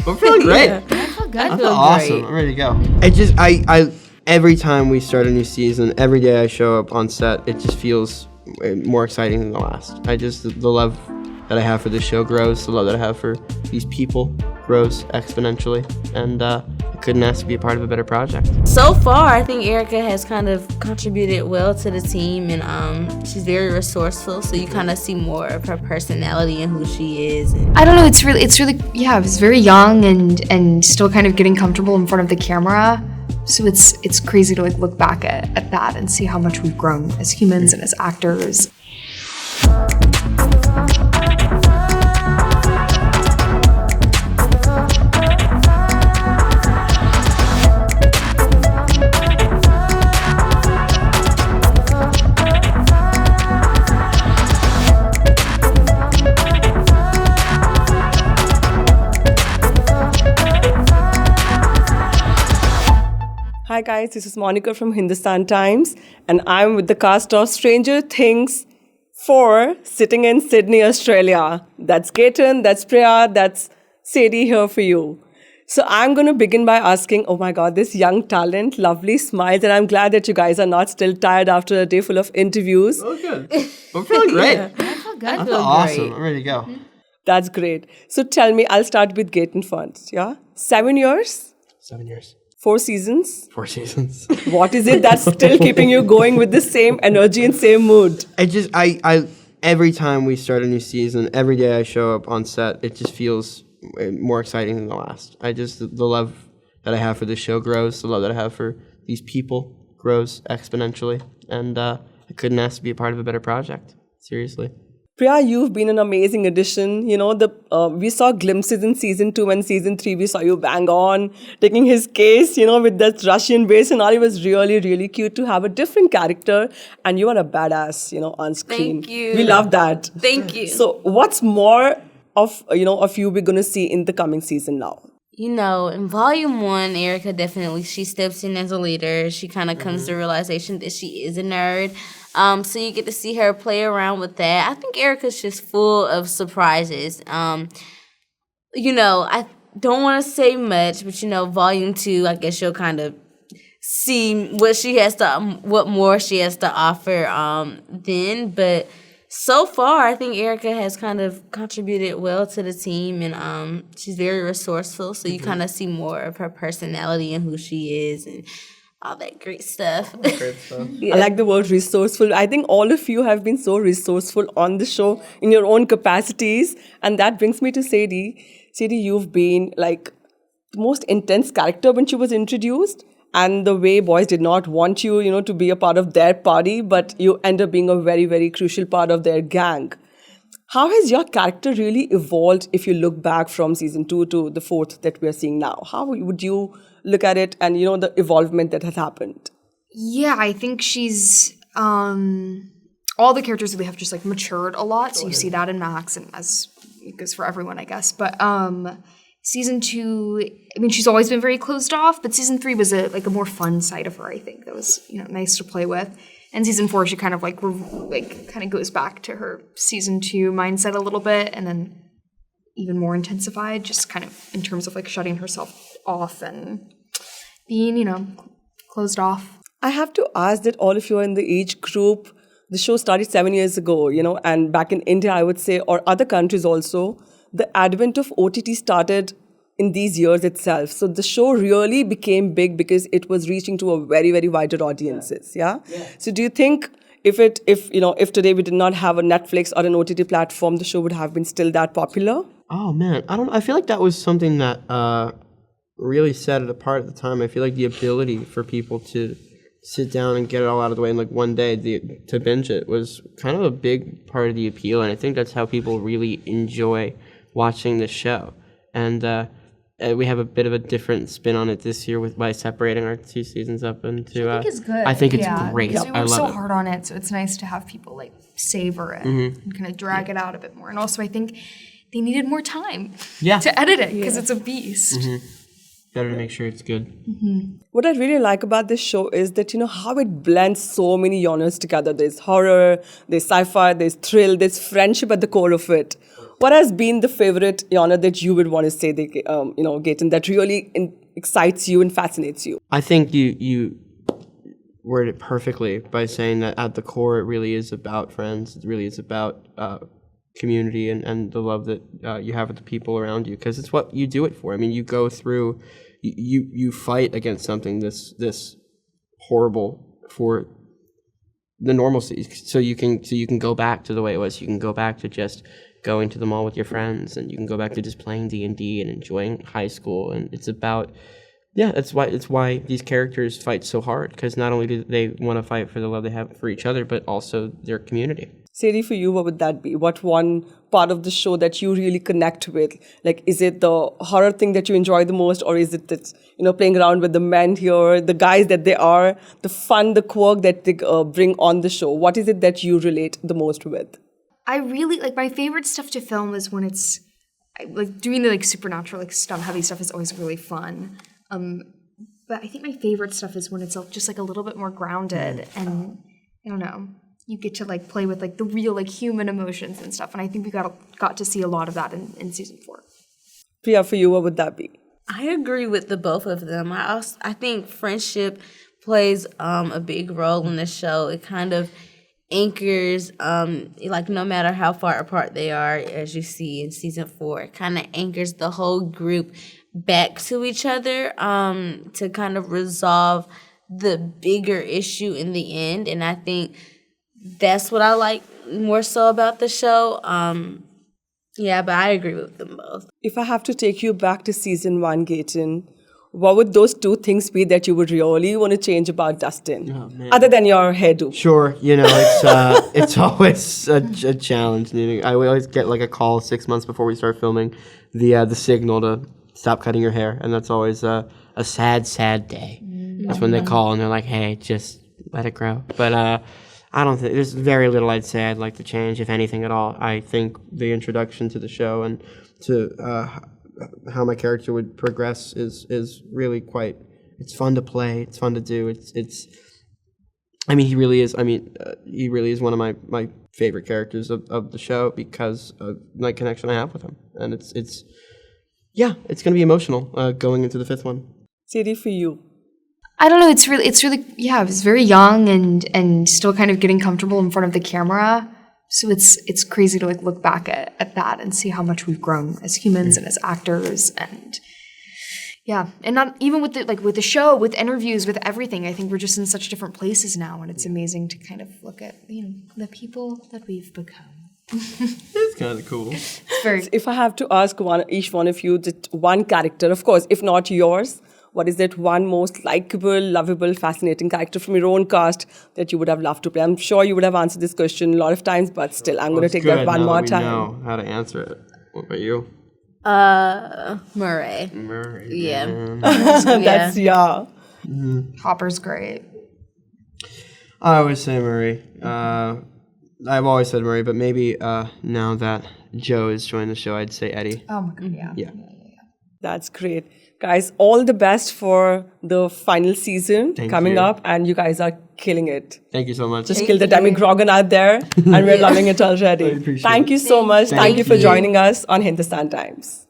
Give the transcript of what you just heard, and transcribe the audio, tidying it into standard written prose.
I'm feeling great. I feel good. I feel awesome. I'm ready to go. Every time we start a new season, every day I show up on set, it just feels more exciting than the last. The love that I have for this show grows. The love that I have for these people grows exponentially. And I couldn't ask to be a part of a better project. So far, I think Erica has kind of contributed well to the team, and she's very resourceful. So you kind of see more of her personality and who she is. I don't know. It's really. Yeah, I was very young and still kind of getting comfortable in front of the camera. So it's crazy to look back at that and see how much we've grown as humans and as actors. Hi guys, this is Monica from Hindustan Times, and I'm with the cast of Stranger Things 4 sitting in Sydney, Australia. That's Gaten, that's Priya, that's Sadie here for you. So I'm going to begin by asking, oh my god, this young talent, lovely smiles, and I'm glad that you guys are not still tired after a day full of interviews. Oh, good. I'm feeling great. I feel good. I feel awesome. I'm ready to go. That's great. So tell me, I'll start with Gaten first, yeah? 7 years? 7 years. 4 seasons? 4 seasons. What is it that's still keeping you going with the same energy and same mood? Every time we start a new season, every day I show up on set, it just feels more exciting than the last. The love that I have for this show grows. The love that I have for these people grows exponentially. And I couldn't ask to be a part of a better project. Seriously. Priya, you've been an amazing addition. You know, we saw glimpses in season 2 and season 3. We saw you bang on, taking his case, you know, with that Russian base and all. It was really, really cute to have a different character. And you are a badass, you know, on screen. Thank you. We love that. Thank you. So what's more of you we're going to see in the coming season now? You know, in volume 1, Erica definitely, she steps in as a leader. She kind of comes to the realization that she is a nerd. So you get to see her play around with that. I think Erica's just full of surprises. You know, I don't want to say much, but, you know, volume 2, I guess you'll kind of see what more she has to offer then. But so far, I think Erica has kind of contributed well to the team, and she's very resourceful. So you kind of see more of her personality and who she is, and all that great stuff. Yeah. I like the word resourceful. I think all of you have been so resourceful on the show in your own capacities. And that brings me to Sadie. Sadie, you've been like the most intense character when she was introduced. And the way boys did not want you, you know, to be a part of their party, but you end up being a very, very crucial part of their gang. How has your character really evolved if you look back from season 2 to the 4th that we're seeing now? How would you look at it and, you know, the evolvement that has happened? Yeah, I think she's all the characters really have just matured a lot. So you see that in Max, and as it goes for everyone, I guess. But season 2, I mean, she's always been very closed off, but season 3 was a more fun side of her, I think. That was, you know, nice to play with. And season 4, she kind of kind of goes back to her season 2 mindset a little bit, and then even more intensified, just kind of in terms of shutting herself off and being, you know, closed off. I have to ask that all of you are in the age group. The show started 7 years ago, you know, and back in India, I would say, or other countries also, the advent of OTT started in these years itself. So the show really became big because it was reaching to a very, very wider audiences. Yeah. So do you think if today we did not have a Netflix or an OTT platform, the show would have been still that popular? Oh man, I don't know. I feel like that was something that really set it apart at the time. I feel like the ability for people to sit down and get it all out of the way in one day to binge it was kind of a big part of the appeal, and I think that's how people really enjoy watching the show. And we have a bit of a different spin on it this year by separating our 2 seasons up into. I think it's good. I think it's great. Because we I worked love so it. hard on it, so it's nice to have people savor it and kind of drag it out a bit more. And also, I think they needed more time to edit it because it's a beast. better to make sure it's good. What I really like about this show is that, how it blends so many genres together. There's horror, there's sci-fi, there's thrill, there's friendship at the core of it. What has been the favorite genre that you would want to say, Gaten, that really excites you and fascinates you? I think you worded it perfectly by saying that at the core it really is about friends. It really is about community and the love that you have with the people around you, because it's what you do it for. I mean, you go through, you fight against something this horrible for the normalcy, so you can go back to the way it was. You can go back to just going to the mall with your friends, and you can go back to just playing D&D and enjoying high school. And it's about, it's why these characters fight so hard, because not only do they want to fight for the love they have for each other, but also their community. Sadie, for you, what would that be? What one part of the show that you really connect with? Like, is it the horror thing that you enjoy the most, or is it that, playing around with the men here, the guys that they are, the fun, the quirk that they bring on the show? What is it that you relate the most with? I really, my favorite stuff to film is when it's, doing the, supernatural, stunt heavy stuff is always really fun. But I think my favorite stuff is when it's just, a little bit more grounded, and, I don't know, you get to play with the real human emotions and stuff, and I think we got to see a lot of that in season 4. Priya, for you, what would that be? I agree with the both of them. I think friendship plays a big role in the show. It kind of anchors, no matter how far apart they are, as you see in season 4, it kind of anchors the whole group back to each other to kind of resolve the bigger issue in the end. And I think that's what I like more so about the show. But I agree with them both. If I have to take you back to season 1, Gaten, what would those 2 things be that you would really want to change about Dustin? Other than your hairdo. Sure, it's always a challenge. I always get a call 6 months before we start filming, the signal to stop cutting your hair, and that's always a sad day. That's when they call and they're like, hey, just let it grow. But I don't think there's very little I'd say I'd like to change, if anything at all. I think the introduction to the show and to how my character would progress is really quite. It's fun to play. It's fun to do. He really is. He really is one of my favorite characters of the show because of my connection I have with him, and it's going to be emotional going into the 5th one. Sadie, for you. I don't know. It's really. I was very young and still kind of getting comfortable in front of the camera. So it's crazy to look back at that and see how much we've grown as humans and as actors, and and not even with the show, with interviews, with everything. I think we're just in such different places now, and it's amazing to kind of look at the people that we've become. It's kind of cool. If I have to ask each one of you just one character, of course, if not yours, what is that one most likable, lovable, fascinating character from your own cast that you would have loved to play? I'm sure you would have answered this question a lot of times, but still, I'm going to take that one more time. We know how to answer it. What about you? Murray. Yeah. That's Hopper's great. I always say Murray. I've always said Murray, but maybe now that Joe has joined the show, I'd say Eddie. Oh my god, yeah. That's great. Guys, all the best for the final season coming up, and you guys are killing it. Thank you so much. Just killed the Demi Grogan out there, and we're loving it already. Thank you so much. Thank you for joining us on Hindustan Times.